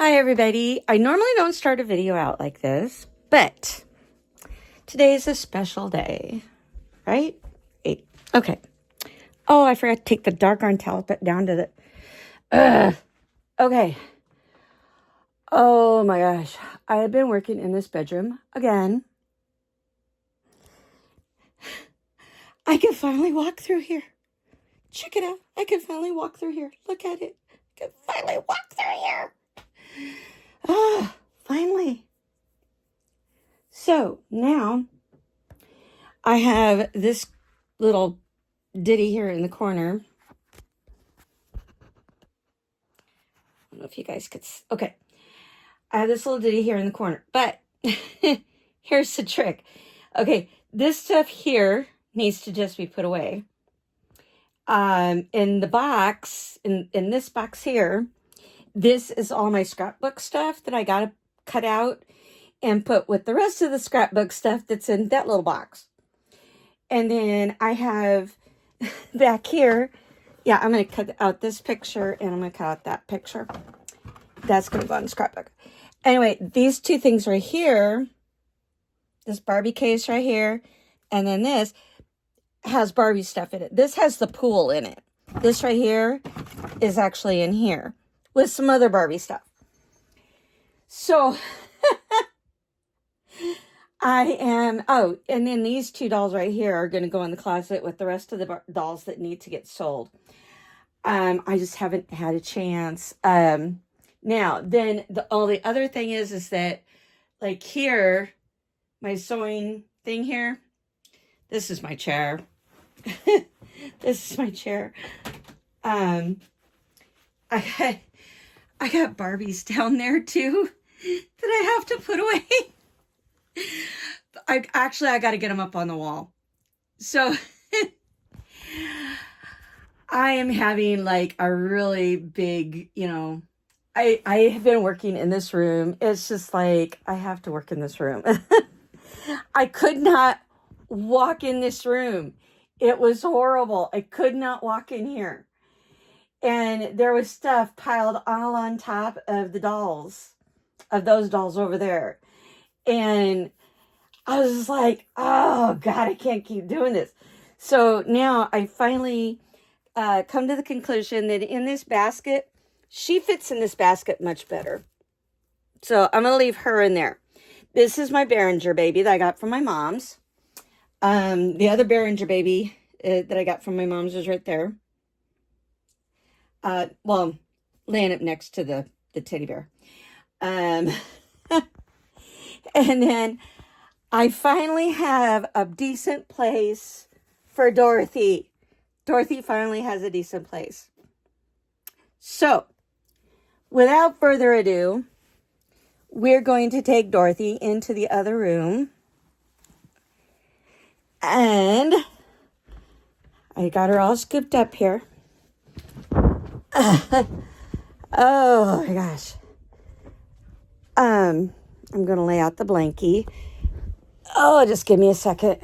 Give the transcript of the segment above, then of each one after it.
Hi everybody. I normally don't start a video out like this, but today is a special day, right? Okay. Oh, I forgot to take the dark iron towel down to the... Okay. Oh my gosh. I have been working in this bedroom again. I can finally walk through here. Check it out. I can finally walk through here. Look at it. I can finally walk through here. Ah, finally. So now I have this little ditty here in the corner. I don't know if you guys could see. Okay. I have this little ditty here in the corner, but here's the trick. Okay. This stuff here needs to just be put away. In the box, in this box here, this is all my scrapbook stuff that I got to cut out and put with the rest of the scrapbook stuff that's in that little box. And then I have back here, yeah, I'm going to cut out this picture and I'm going to cut out that picture. That's going to go on the scrapbook. Anyway, these two things right here, this Barbie case right here, and then this has Barbie stuff in it. This has the pool in it. This right here is actually in here with some other Barbie stuff. So and then these two dolls right here are going to go in the closet with the rest of the dolls that need to get sold. I just haven't had a chance. Now, then the only other thing is that like here, my sewing thing here, this is my chair. This is my chair. I got Barbies down there too that I have to put away. I got to get them up on the wall. So I am having like a really big, I have been working in this room. It's just like, I have to work in this room. I could not walk in this room. It was horrible. I could not walk in here. And there was stuff piled all on top of the dolls, of those dolls over there. And I was just like, oh God, I can't keep doing this. So now I finally come to the conclusion that in this basket, she fits in this basket much better. So I'm going to leave her in there. This is my Behringer baby that I got from my mom's. The other Behringer baby that I got from my mom's is right there. Well, laying up next to the teddy bear. And then I finally have a decent place for Dorothy. Dorothy finally has a decent place. So, without further ado, we're going to take Dorothy into the other room. And I got her all scooped up here. Oh my gosh. I'm going to lay out the blankie. Oh, just give me a second.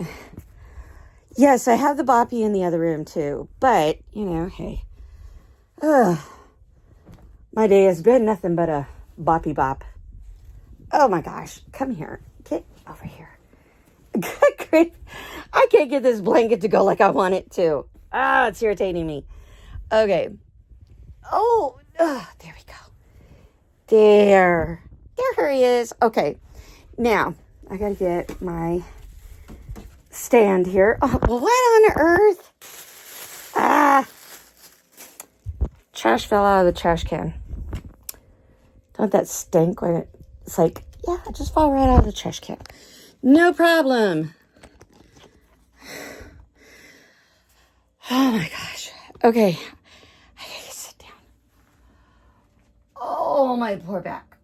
Yes, I have the boppy in the other room too. But, hey. My day has been nothing but a boppy bop. Oh my gosh. Come here. Get over here. Great. I can't get this blanket to go like I want it to. It's irritating me. Okay. Oh, there we go. There he is. Okay. Now, I gotta get my stand here. Oh, well, what on earth? Trash fell out of the trash can. Don't that stink when it's like, yeah, it just fall right out of the trash can. No problem. Oh my gosh. Okay. I gotta sit down. Oh, my poor back.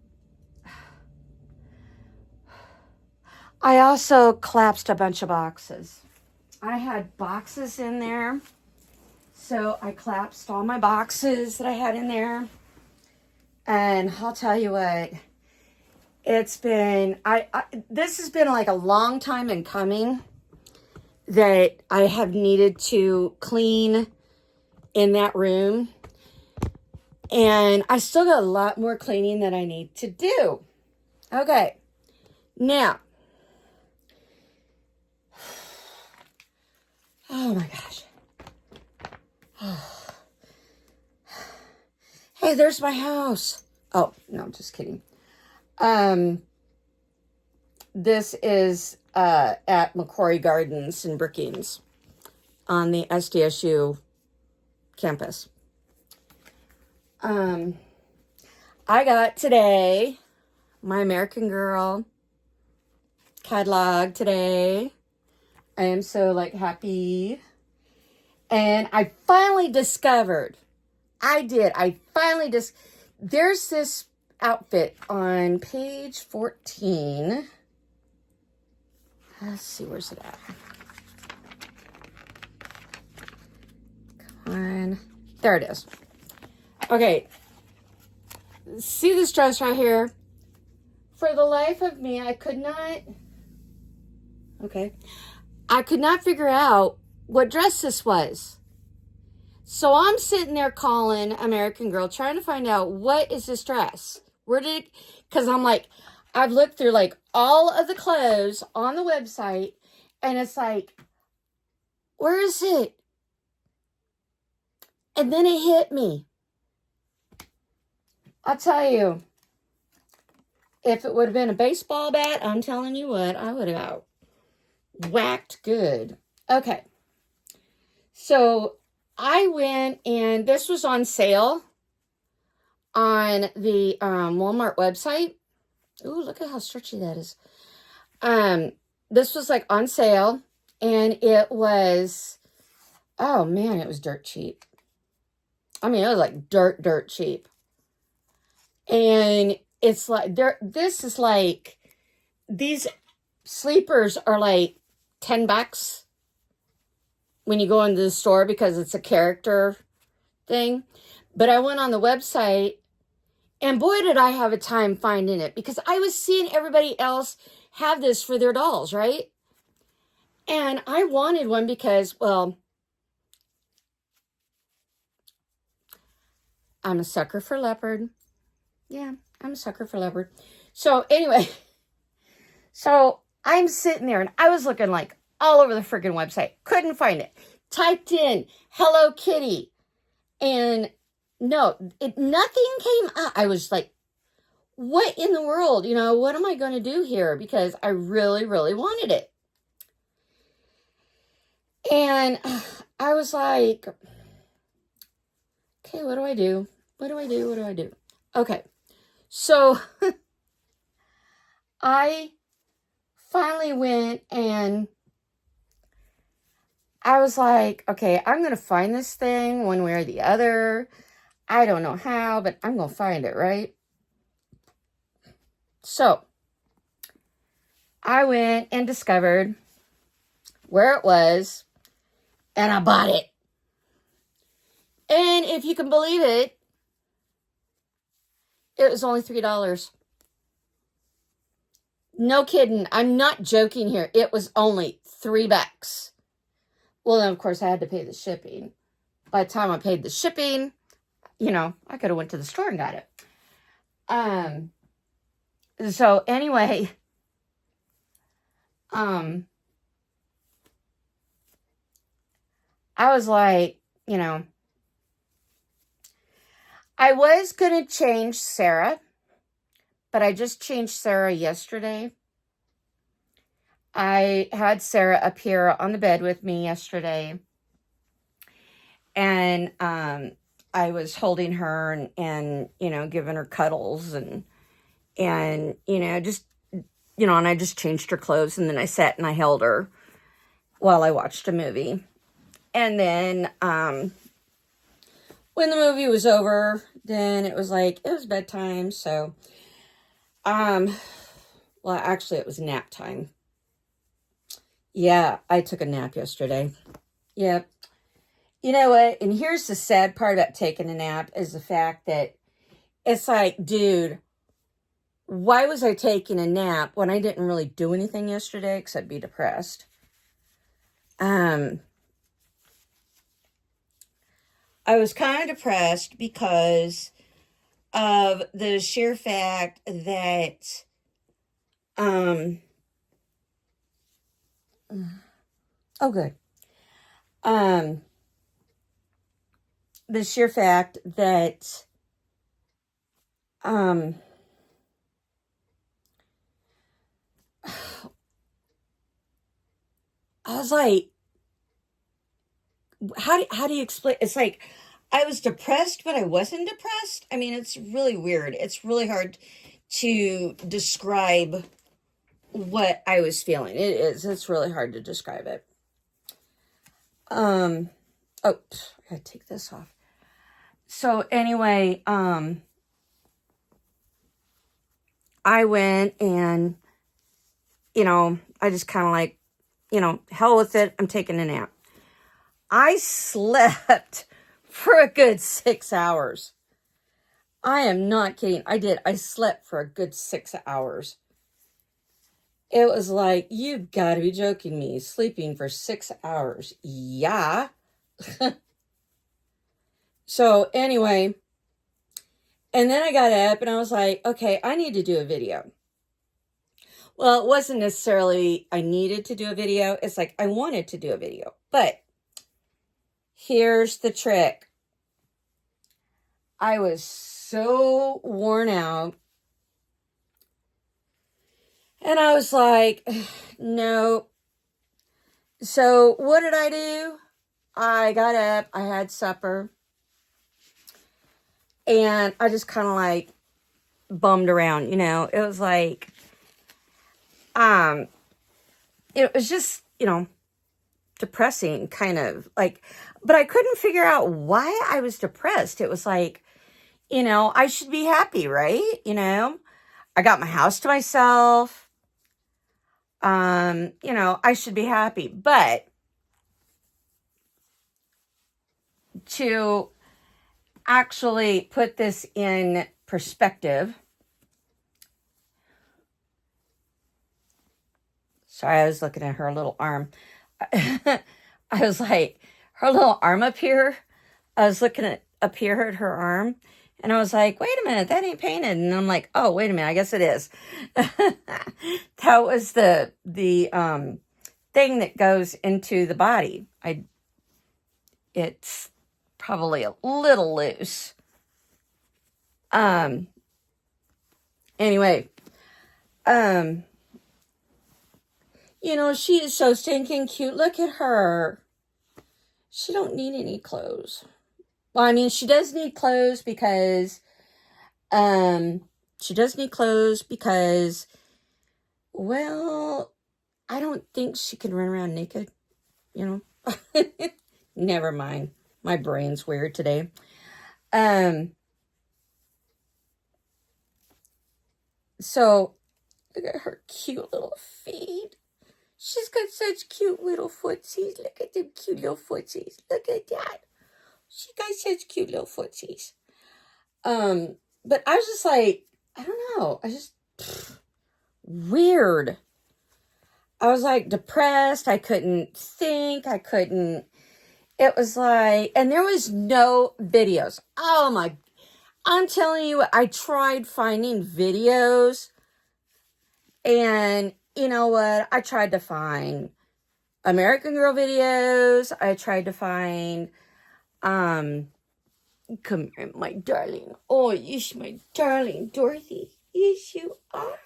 I also collapsed a bunch of boxes. I had boxes in there. So I collapsed all my boxes that I had in there. And I'll tell you what, it's been, this has been like a long time in coming that I have needed to clean in that room. And I still got a lot more cleaning that I need to do. Okay. Now. Oh my gosh. Hey, there's my house. Oh, no, I'm just kidding. This is at Macquarie Gardens in Brookings on the SDSU campus. I got today my American Girl catalog today. I am so happy. And I finally discovered, there's this outfit on page 14. Let's see, where's it at? Come on. There it is. Okay. See this dress right here? For the life of me, I could not figure out what dress this was. So I'm sitting there calling American Girl, trying to find out, what is this dress? Because I'm like, I've looked through all of the clothes on the website, and it's like, where is it? And then it hit me. I'll tell you, if it would have been a baseball bat, I'm telling you what, I would have got whacked good. Okay. So I went, and this was on sale on the Walmart website. Ooh, look at how stretchy that is. This was on sale, and it was, oh man, it was dirt cheap. I mean, it was dirt cheap. And it's these sleepers are $10 when you go into the store because it's a character thing. But I went on the website, and boy, did I have a time finding it, because I was seeing everybody else have this for their dolls, right? And I wanted one because, well, I'm a sucker for leopard. Yeah, I'm a sucker for leopard. So anyway, so I'm sitting there, and I was looking all over the freaking website. Couldn't find it. Typed in Hello Kitty, and no, nothing came up. I was like, what in the world? What am I going to do here? Because I really, really wanted it. And I was like, okay, what do I do? What do I do? Okay. So I finally went, and I was like, okay, I'm going to find this thing one way or the other. I don't know how, but I'm going to find it, right? So I went and discovered where it was, and I bought it. And if you can believe it, it was only $3. No kidding. I'm not joking here. It was only $3. Well, then, of course, I had to pay the shipping. By the time I paid the shipping, I could have went to the store and got it. So anyway, I was like, I was going to change Sarah, but I just changed Sarah yesterday. I had Sarah up here on the bed with me yesterday, and I was holding her and giving her cuddles and just, and I just changed her clothes, and then I sat and I held her while I watched a movie. And then when the movie was over, then it was bedtime. So, well, actually it was nap time. Yeah, I took a nap yesterday. Yep. You know what? And here's the sad part about taking a nap is the fact that it's dude, why was I taking a nap when I didn't really do anything yesterday except be depressed? I was kind of depressed because of the sheer fact that, oh, good. Um, the sheer fact that, um, I was like, how do you explain? It's like I was depressed, but I wasn't depressed. I mean, it's really weird. It's really hard to describe what I was feeling. It is. It's really hard to describe it. Oh, I gotta take this off. So anyway, I went and, I just kind of like, hell with it. I'm taking a nap. I slept for a good 6 hours. I am not kidding. I did. I slept for a good 6 hours. It was like, you've got to be joking me. Sleeping for 6 hours. Yeah. So anyway, and then I got up and I was like, okay, I need to do a video. Well, it wasn't necessarily I needed to do a video. It's like I wanted to do a video. But here's the trick. I was so worn out. And I was like, no. So what did I do? I got up. I had supper. And I just kind of like bummed around, It was like, it was just, depressing, kind of like, but I couldn't figure out why I was depressed. It was like, I should be happy, right? I got my house to myself. I should be happy, but to actually put this in perspective. Sorry, I was looking at her little arm. I was like, her little arm up here. I was looking up here at her arm. And I was like, wait a minute, that ain't painted. And I'm like, oh, wait a minute, I guess it is. That was the thing that goes into the body. It's probably a little loose. Anyway, she is so stinking cute. Look at her. She don't need any clothes. Well, I mean, she does need clothes because, well, I don't think she can run around naked, Never mind. My brain's weird today. So, look at her cute little feet. She's got such cute little footsies. Look at them cute little footsies. Look at that. She got such cute little footsies. But I was just like, I don't know. Weird. I was like depressed. I couldn't think. It was like, and there was no videos. Oh my, I'm telling you, I tried finding videos, and you know what? I tried to find American Girl videos. I tried to find, come here, my darling. Oh, yes, my darling Dorothy. Yes, you are.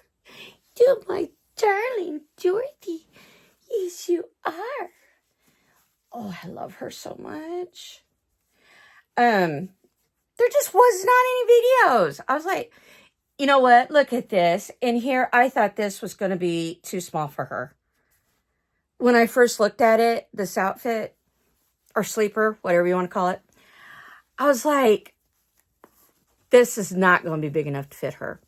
You, my darling Dorothy. Yes, you are. Oh, I love her so much. There just was not any videos. I was like, you know what? Look at this. And here, I thought this was going to be too small for her. When I first looked at it, this outfit, or sleeper, whatever you want to call it, I was like, this is not going to be big enough to fit her.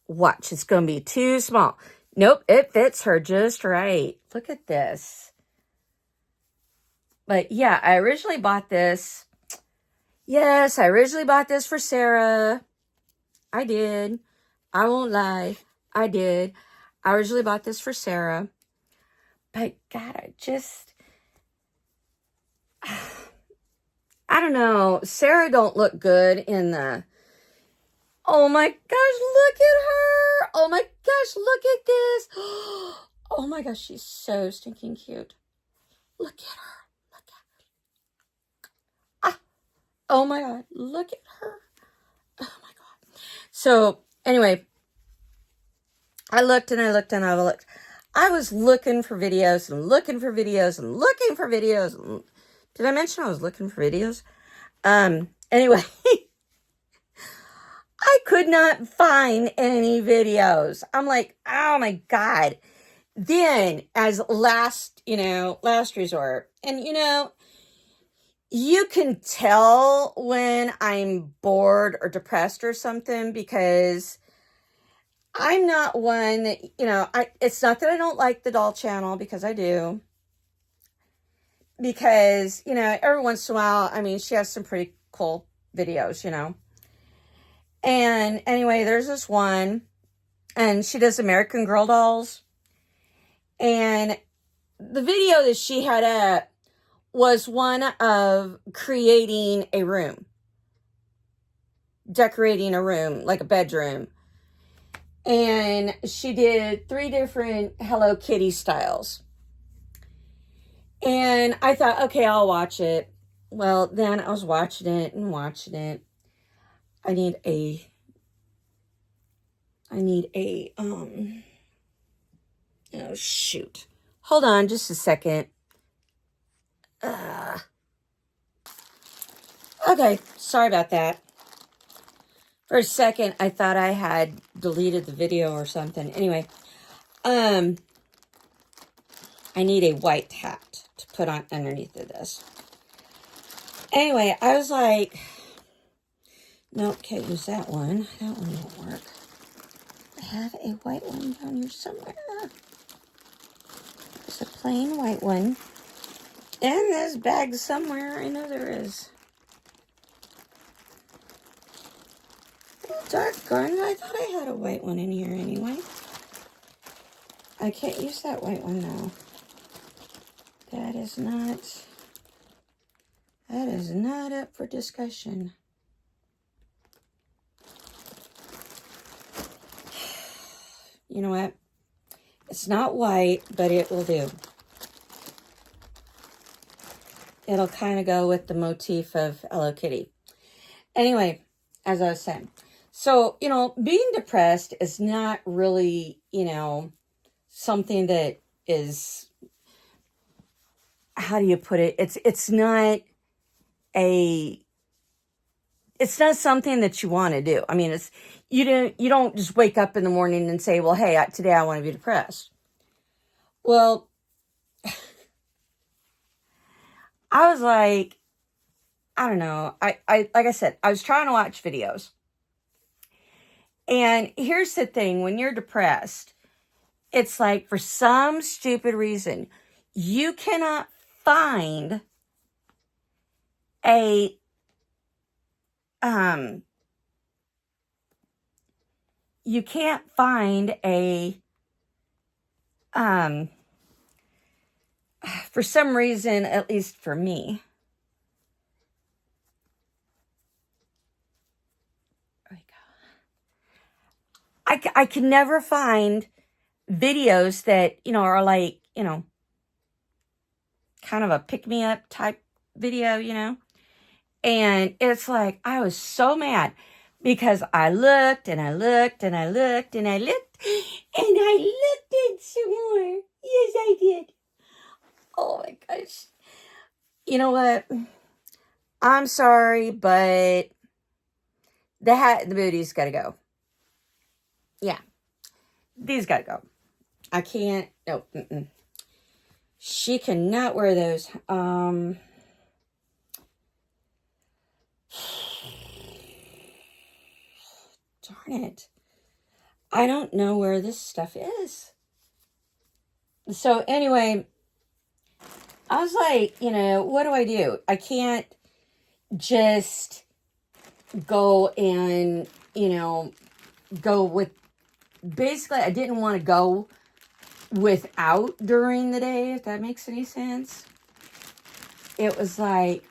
Watch, it's going to be too small. Nope, it fits her just right. Look at this. But yeah, I originally bought this. Yes, I originally bought this for Sarah. I did. I won't lie. I did. I originally bought this for Sarah. But God, I don't know. Sarah don't look good in the Oh my gosh, look at her. Oh my gosh, look at this. Oh my gosh, she's so stinking cute. Look at her. Look at her. Ah, oh my God, look at her. Oh my God. So anyway, I looked and I looked and I looked. I was looking for videos and looking for videos and looking for videos. Did I mention I was looking for videos? Anyway, I could not find any videos. I'm like, oh my God. Then as last resort, and you can tell when I'm bored or depressed or something, because I'm not one that, it's not that I don't like the doll channel, because I do. Because, every once in a while, I mean, she has some pretty cool videos, And anyway, there's this one, and she does American Girl dolls. And the video that she had up was one of creating a room, decorating a room, like a bedroom. And she did 3 different Hello Kitty styles. And I thought, okay, I'll watch it. Well, then I was watching it and watching it. I need a, oh shoot. Hold on just a second. Okay, sorry about that. For a second, I thought I had deleted the video or something. Anyway, I need a white hat to put on underneath of this. Anyway, I was like, nope, can't use that one. That one won't work. I have a white one down here somewhere. There's a plain white one in this bag somewhere. I know there is. Oh, doggone, I thought I had a white one in here anyway. I can't use that white one now. That is not up for discussion. You know what? It's not white, but it will do. It'll kind of go with the motif of Hello Kitty. Anyway, as I was saying. So, being depressed is not really, something that is, how do you put it? It's not something that you want to do. I mean, you don't just wake up in the morning and say, well, hey, today I want to be depressed. Well, I was like, I don't know. I like I said, I was trying to watch videos. And here's the thing, when you're depressed, it's like, for some stupid reason, you cannot find a you can't find a for some reason, at least for me, I can never find videos that, are like, kind of a pick-me-up type video, And it's like, I was so mad because I looked and I looked and I looked and I looked and I looked at some more. Yes, I did. Oh my gosh. You know what? I'm sorry, but the hat and the booty's got to go. Yeah. These got to go. I can't. No. She cannot wear those. Darn it. I don't know where this stuff is. So anyway, I was like, what do I do? I can't just go and, go with, basically I didn't want to go without during the day, if that makes any sense. It was like,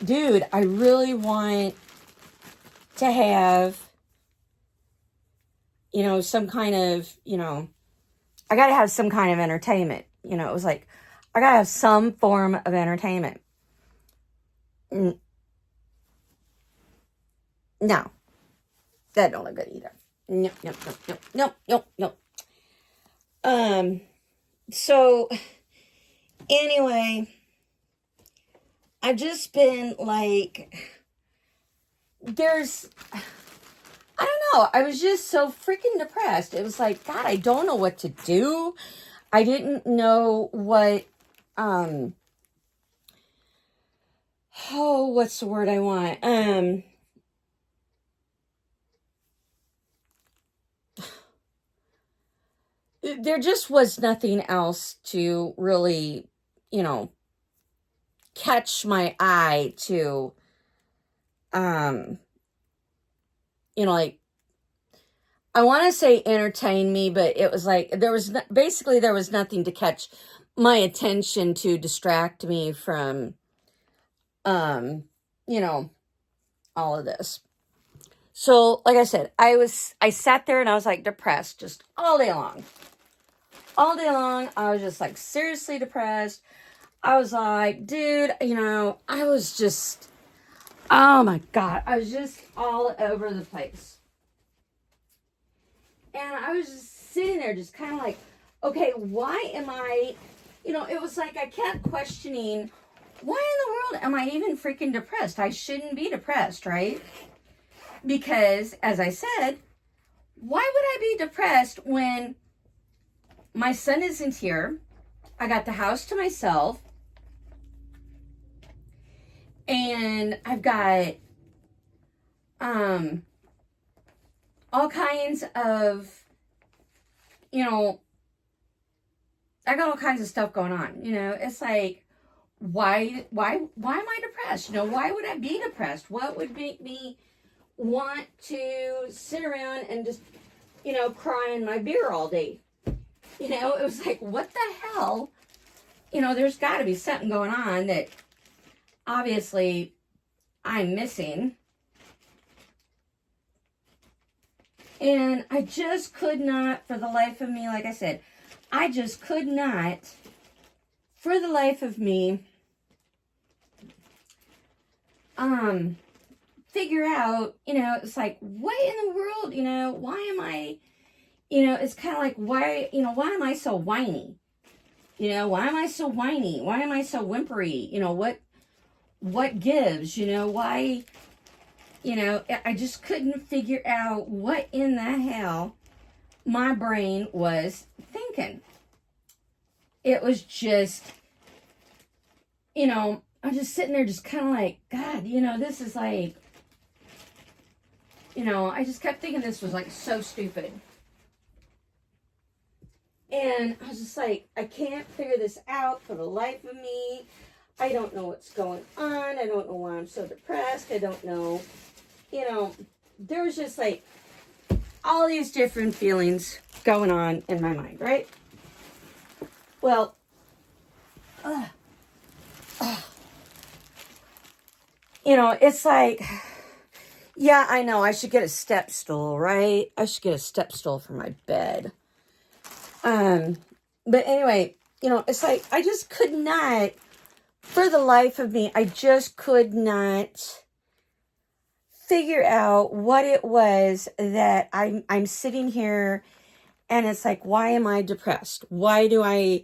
dude, I really want to have some kind of, I got to have some kind of entertainment. It was like, I got to have some form of entertainment. No, that don't look good either. Nope, nope, nope, nope, nope, nope, nope. So anyway, I've just been like, I don't know. I was just so freaking depressed. It was like, God, I don't know what to do. I didn't know what, what's the word I want? There just was nothing else to really, catch my eye to, like, I want to say entertain me, but it was like, there was nothing to catch my attention to distract me from, all of this. So, like I said, I sat there and I was like depressed just all day long. All day long, I was just like seriously depressed. I was like, dude, I was just, oh my God, I was just all over the place. And I was just sitting there just kind of like, okay, why am I, it was like I kept questioning, why in the world am I even freaking depressed? I shouldn't be depressed, right? Because, as I said, why would I be depressed when my son isn't here? I got the house to myself. And I've got all kinds of, I got all kinds of stuff going on. It's like, why am I depressed? Why would I be depressed? What would make me want to sit around and just, cry in my beer all day? It was like, what the hell? There's got to be something going on that obviously I'm missing. And I just could not, for the life of me, like I said, I just could not, for the life of me, figure out, it's like, what in the world, why am I, it's kind of like, why am I so whiny? Why am I so whiny? Why am I so whimpery? What gives, why, I just couldn't figure out what in the hell my brain was thinking. It was just, I'm just sitting there just kind of like, God, this is like, I just kept thinking this was like so stupid. And I was just like, I can't figure this out for the life of me. I don't know what's going on. I don't know why I'm so depressed. I don't know. There was just like all these different feelings going on in my mind, right? Well, it's like, yeah, I know I should get a step stool, right? I should get a step stool for my bed. But anyway, it's like, I just could not, for the life of me, I just could not figure out what it was that I'm sitting here and it's like, why am I depressed? Why do I,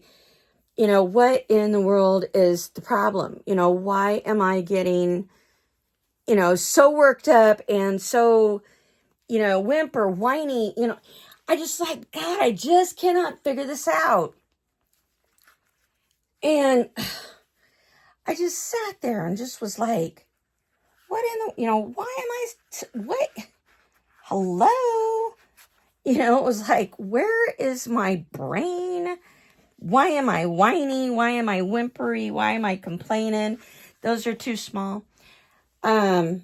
what in the world is the problem? Why am I getting, so worked up and so, whimper, whiny, I just like, God, I just cannot figure this out. And I just sat there and just was like, what in the, why am I, what, hello? It was like, where is my brain? Why am I whiny? Why am I whimpery? Why am I complaining? Those are too small. It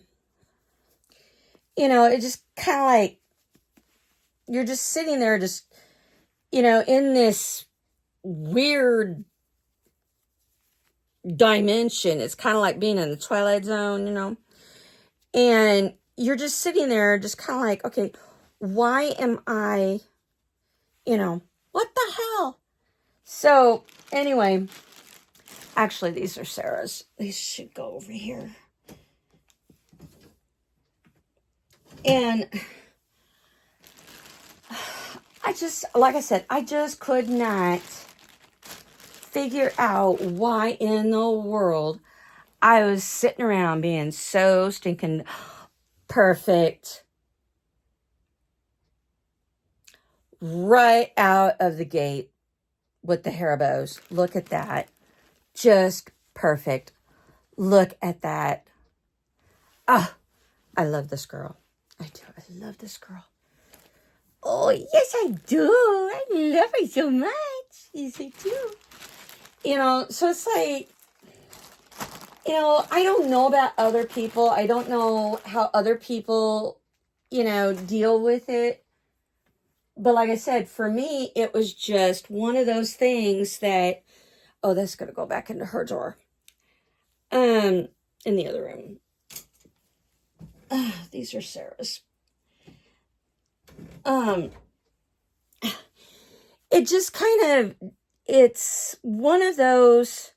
just kind of like, you're just sitting there just, in this weird dimension. It's kind of like being in the Twilight Zone, and you're just sitting there just kind of like, okay, why am I, what the hell? So anyway, actually, these are Sarah's. These should go over here. And like I said, I just could not figure out why in the world I was sitting around being so stinking perfect right out of the gate with the hair bows. Look at that. Just perfect. Look at that. Ah, I love this girl. I do. I love this girl. Oh, yes, I do. I love her so much. Yes, I do. So it's like, I don't know about other people. I don't know how other people, deal with it. But like I said, for me, it was just one of those things that, oh, that's going to go back into her drawer. In the other room. These are Sarah's. It just it's one of those,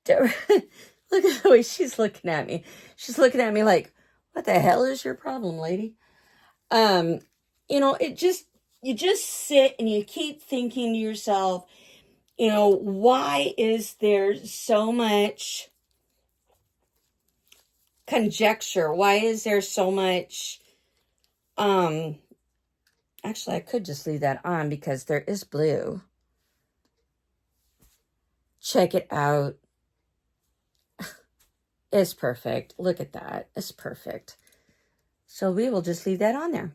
look at the way she's looking at me. She's looking at me like, what the hell is your problem, lady? You just sit and you keep thinking to yourself, why is there so much conjecture? Why is there so much, actually, I could just leave that on because there is blue. Check it out. It's perfect. Look at that. It's perfect. So we will just leave that on there.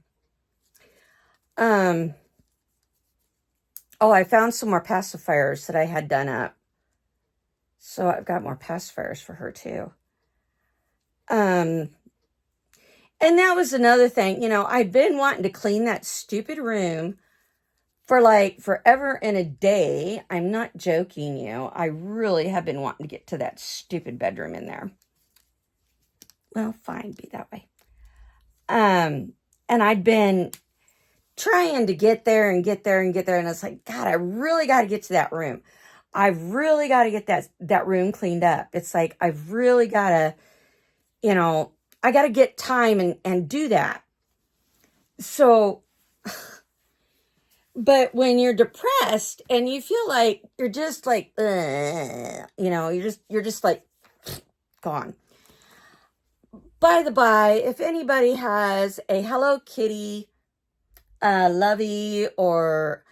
Oh, I found some more pacifiers that I had done up. So I've got more pacifiers for her too. And that was another thing. I've been wanting to clean that stupid room for like forever and a day. I'm not joking you. I really have been wanting to get to that stupid bedroom in there. Well, fine, be that way. And I'd been trying to get there and get there and get there. And it's like, God, I really got to get to that room. I've really got to get that room cleaned up. It's like, I've really got to, I got to get time and do that. So, but when you're depressed and you feel like you're just like, you're just like gone. By the by, if anybody has a Hello Kitty, Lovey, or,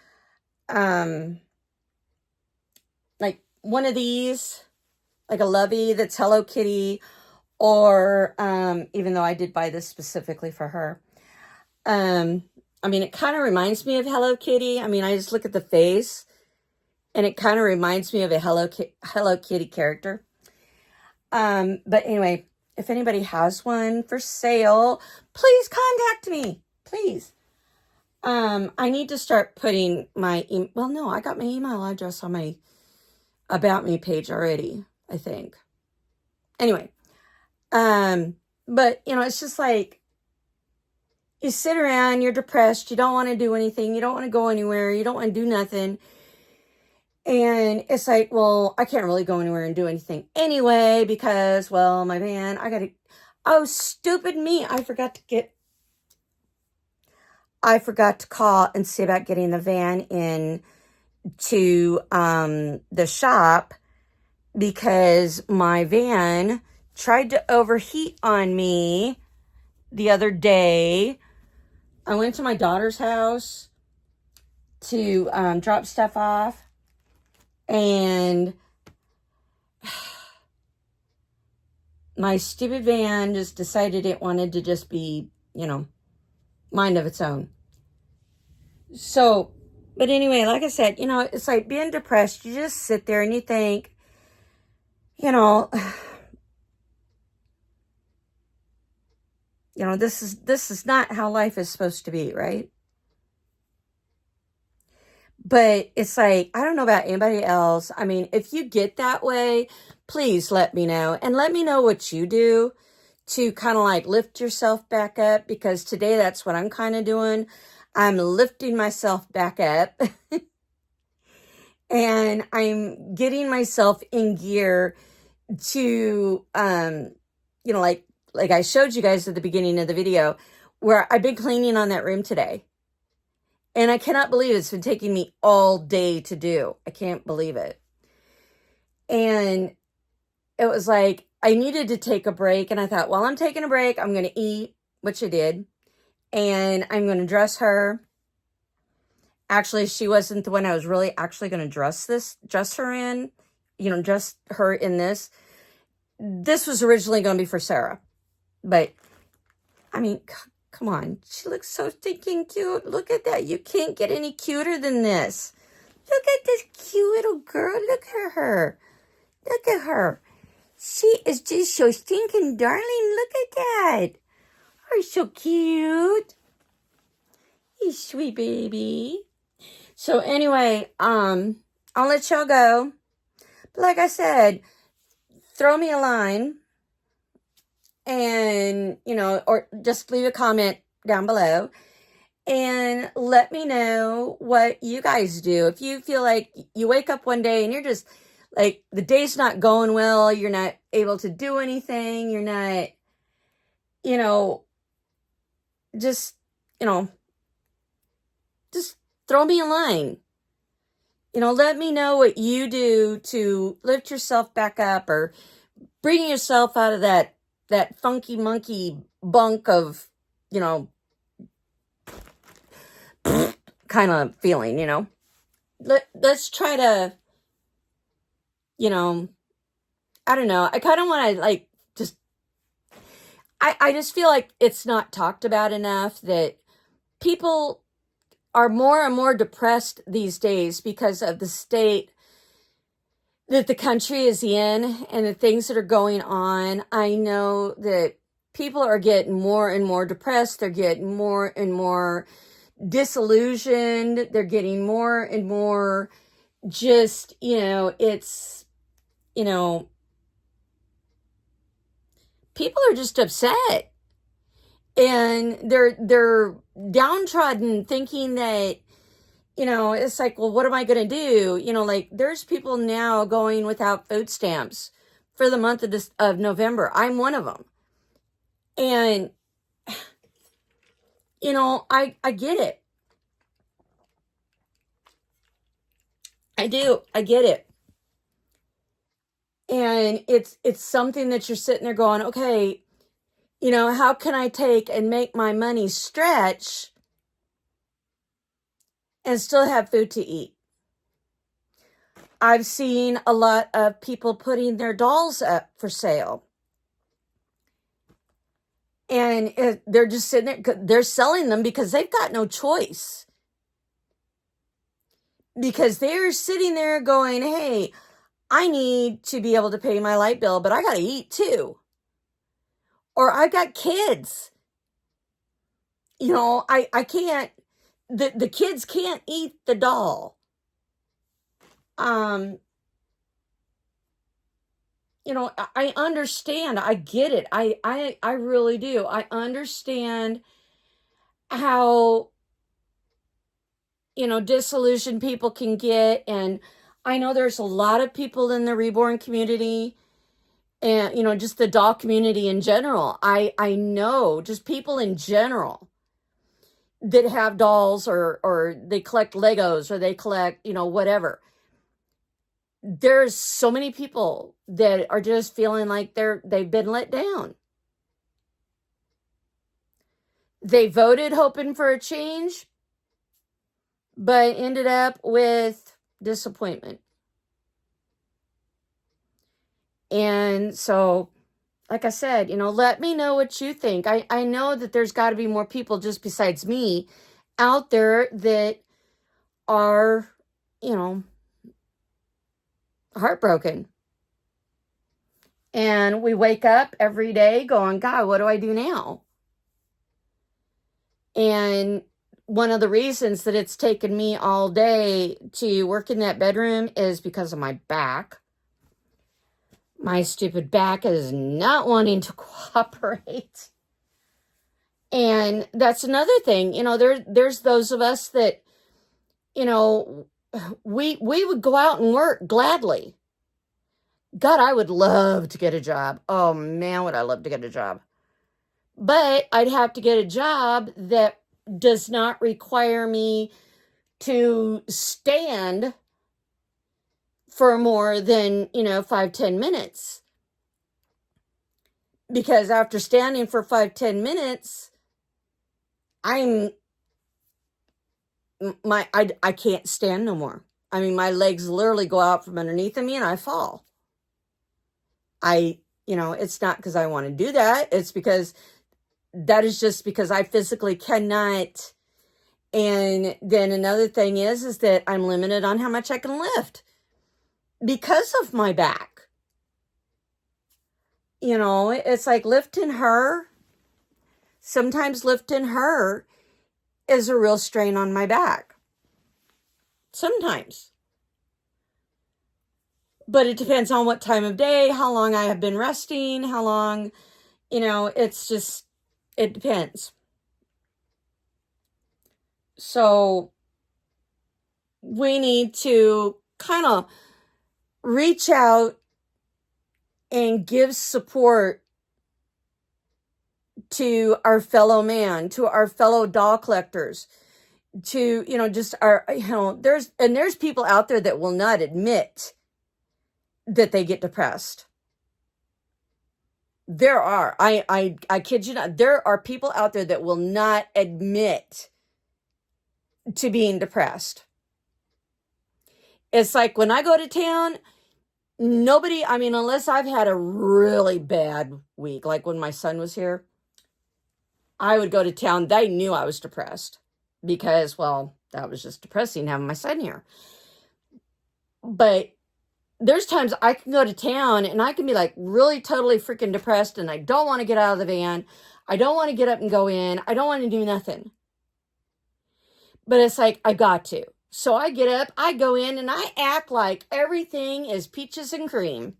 like one of these, like a Lovey that's Hello Kitty, or, even though I did buy this specifically for her, it kind of reminds me of Hello Kitty. I just look at the face and it kind of reminds me of a Hello Kitty character. But anyway, if anybody has one for sale, please contact me, please. I need to start putting my, I got my email address on my About Me page already, I think. Anyway, but it's just like, you sit around, you're depressed, you don't want to do anything, you don't want to go anywhere, you don't want to do nothing. And it's like, well, I can't really go anywhere and do anything anyway because, well, my van, oh, stupid me. I forgot to call and see about getting the van in to the shop because my van tried to overheat on me the other day. I went to my daughter's house to drop stuff off, and my stupid van just decided it wanted to just be, mind of its own. So, but anyway, like I said, it's like being depressed. You just sit there and you think, this is not how life is supposed to be, right? But it's like, I don't know about anybody else. If you get that way, please let me know. And let me know what you do to kind of like lift yourself back up, because today that's what I'm kind of doing. I'm lifting myself back up and I'm getting myself in gear to, like I showed you guys at the beginning of the video, where I've been cleaning on that room today. And I cannot believe it's been taking me all day to do. I can't believe it. And it was like, I needed to take a break. And I thought, well, I'm taking a break. I'm going to eat, which I did. And I'm going to dress her. Actually, she wasn't the one I was really actually going to dress her in, dress her in this. This was originally going to be for Sarah. But, I mean, come on. She looks so stinking cute. Look at that. You can't get any cuter than this. Look at this cute little girl. Look at her. Look at her. She is just so stinking darling. Look at that. Oh, so cute. You sweet baby. So anyway, I'll let y'all go. But like I said, throw me a line and, or just leave a comment down below and let me know what you guys do. If you feel like you wake up one day and you're just like, the day's not going well, you're not able to do anything, you're not, just throw me a line. Let me know what you do to lift yourself back up or bring yourself out of that funky monkey bunk of, kind of feeling, Let's try to, I don't know. I kind of want to I just feel like it's not talked about enough, that people are more and more depressed these days because of the state that the country is in and the things that are going on. I know that people are getting more and more depressed. They're getting more and more disillusioned. They're getting more and more just, it's, people are just upset. And they're downtrodden, thinking that, it's like, well, what am I going to do? There's people now going without food stamps for the month of November. I'm one of them. And, I get it. I do. I get it. And it's something that you're sitting there going, okay, how can I take and make my money stretch and still have food to eat? I've seen a lot of people putting their dolls up for sale. And they're just sitting there, they're selling them because they've got no choice. Because they're sitting there going, hey, I need to be able to pay my light bill, but I got to eat too. Or I got kids. I can't, the kids can't eat the doll. I understand. I get it. I really do. I understand how, disillusioned people can get. And I know there's a lot of people in the reborn community and, just the doll community in general. I know just people in general that have dolls or they collect Legos or they collect, whatever. There's so many people that are just feeling like they've been let down. They voted hoping for a change, but ended up with disappointment. And so, like I said, let me know what you think. I know that there's got to be more people just besides me out there that are, heartbroken. And we wake up every day going, God, what do I do now? And one of the reasons that it's taken me all day to work in that bedroom is because of my back. My stupid back is not wanting to cooperate. And that's another thing, there's those of us that, we would go out and work gladly. God, I would love to get a job. Oh man, would I love to get a job. But I'd have to get a job that does not require me to stand for more than, 5-10 minutes. Because after standing for 5-10 minutes, I can't stand no more. I mean, my legs literally go out from underneath of me and I fall. It's not because I want to do that. It's because that is just because I physically cannot. And then another thing is that I'm limited on how much I can lift because of my back. It's like sometimes lifting her is a real strain on my back. Sometimes. But it depends on what time of day, how long I have been resting, how long, it depends. So we need to kind of reach out and give support to our fellow man, to our fellow doll collectors, to, just our, there's people out there that will not admit that they get depressed. There are, I kid you not, there are people out there that will not admit to being depressed. It's like when I go to town, unless I've had a really bad week, like when my son was here, I would go to town. They knew I was depressed because, well, that was just depressing having my son here. But there's times I can go to town and I can be like really totally freaking depressed and I don't want to get out of the van. I don't want to get up and go in. I don't want to do nothing. But it's like, I got to. So I get up, I go in, and I act like everything is peaches and cream.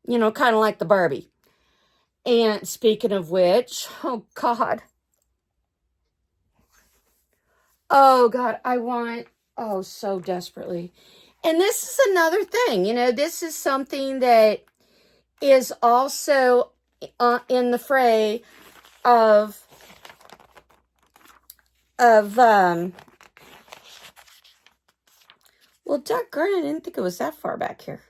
Kind of like the Barbie. And speaking of which, oh God. Oh God, I want, so desperately. And this is another thing, this is something that is also in the fray of well, doggone it, I didn't think it was that far back here.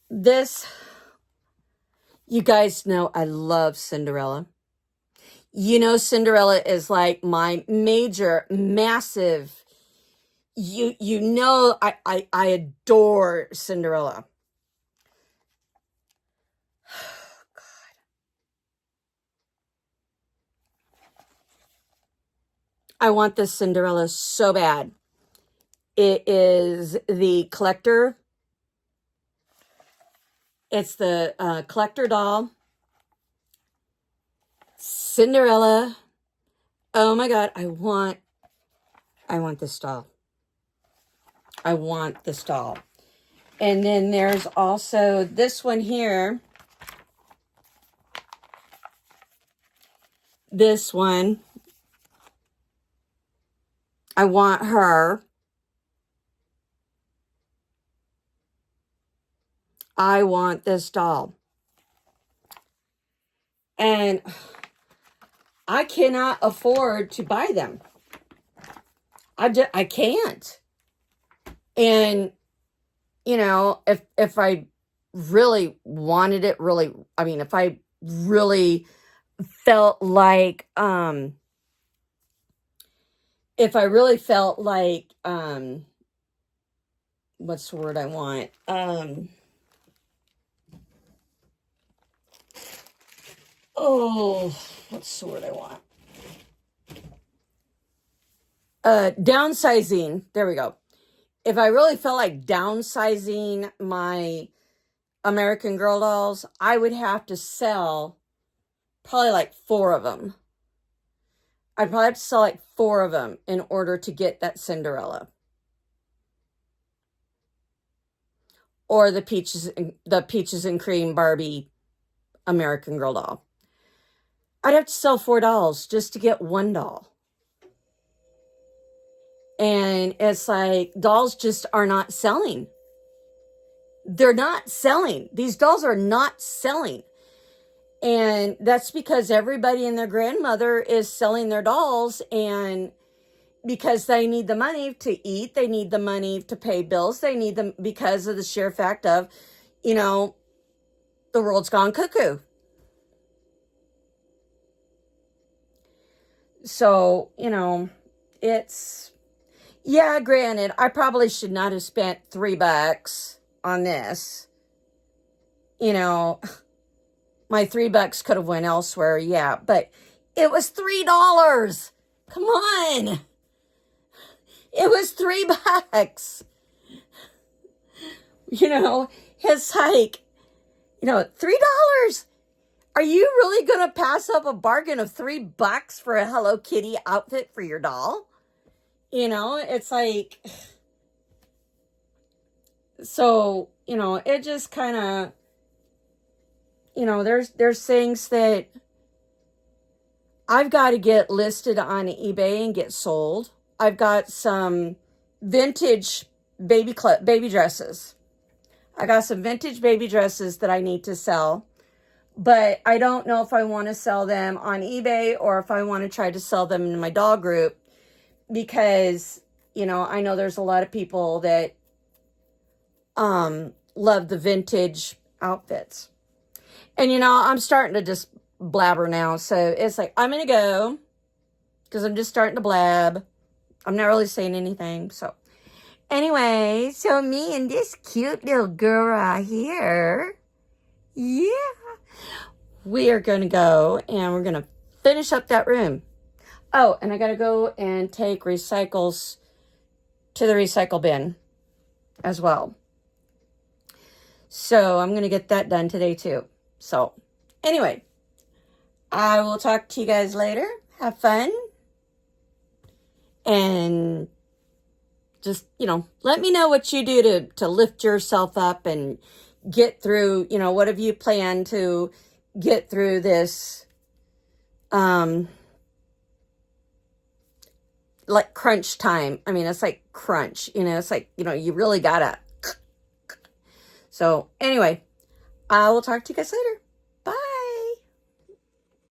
This, you guys know I love Cinderella. Cinderella is like my major, massive, I adore Cinderella. God. I want this Cinderella so bad. It is the collector. It's the collector doll. Cinderella. Oh my God, I want this doll. I want this doll. And then there's also this one here. This one. I want her. I want this doll. And I cannot afford to buy them. I can't. And, if I really wanted it, if I really felt like, what's the word I want? What's the word I want? Downsizing. There we go. If I really felt like downsizing my American Girl dolls, I would have to sell probably like 4 of them. I'd probably have to sell like 4 of them in order to get that Cinderella. Or the peaches and cream Barbie American Girl doll. I'd have to sell 4 dolls just to get 1 doll. And it's like, dolls just are not selling. They're not selling. These dolls are not selling. And that's because everybody and their grandmother is selling their dolls, and because they need the money to eat, they need the money to pay bills, they need them because of the sheer fact of, the world's gone cuckoo. So, it's, yeah, granted, I probably should not have spent $3 on this. My $3 could have went elsewhere, yeah, but it was $3. Come on. It was $3. It's like, $3. Are you really going to pass up a bargain of $3 for a Hello Kitty outfit for your doll? It's like, so, it just kind of, there's things that I've got to get listed on eBay and get sold. I've got some vintage baby dresses. I got some vintage baby dresses that I need to sell, but I don't know if I want to sell them on eBay or if I want to try to sell them in my doll group, because, I know there's a lot of people that love the vintage outfits. And, I'm starting to just blabber now. So it's like, I'm going to go because I'm just starting to blab. I'm not really saying anything. So anyway, so me and this cute little girl right here, yeah, we are going to go and we're going to finish up that room. Oh, and I got to go and take recycles to the recycle bin as well. So I'm going to get that done today too. So anyway, I will talk to you guys later. Have fun. And just, let me know what you do to lift yourself up and get through, what have you planned to get through this, like crunch time. I mean, it's like crunch, it's like, you really gotta. So anyway, I will talk to you guys later.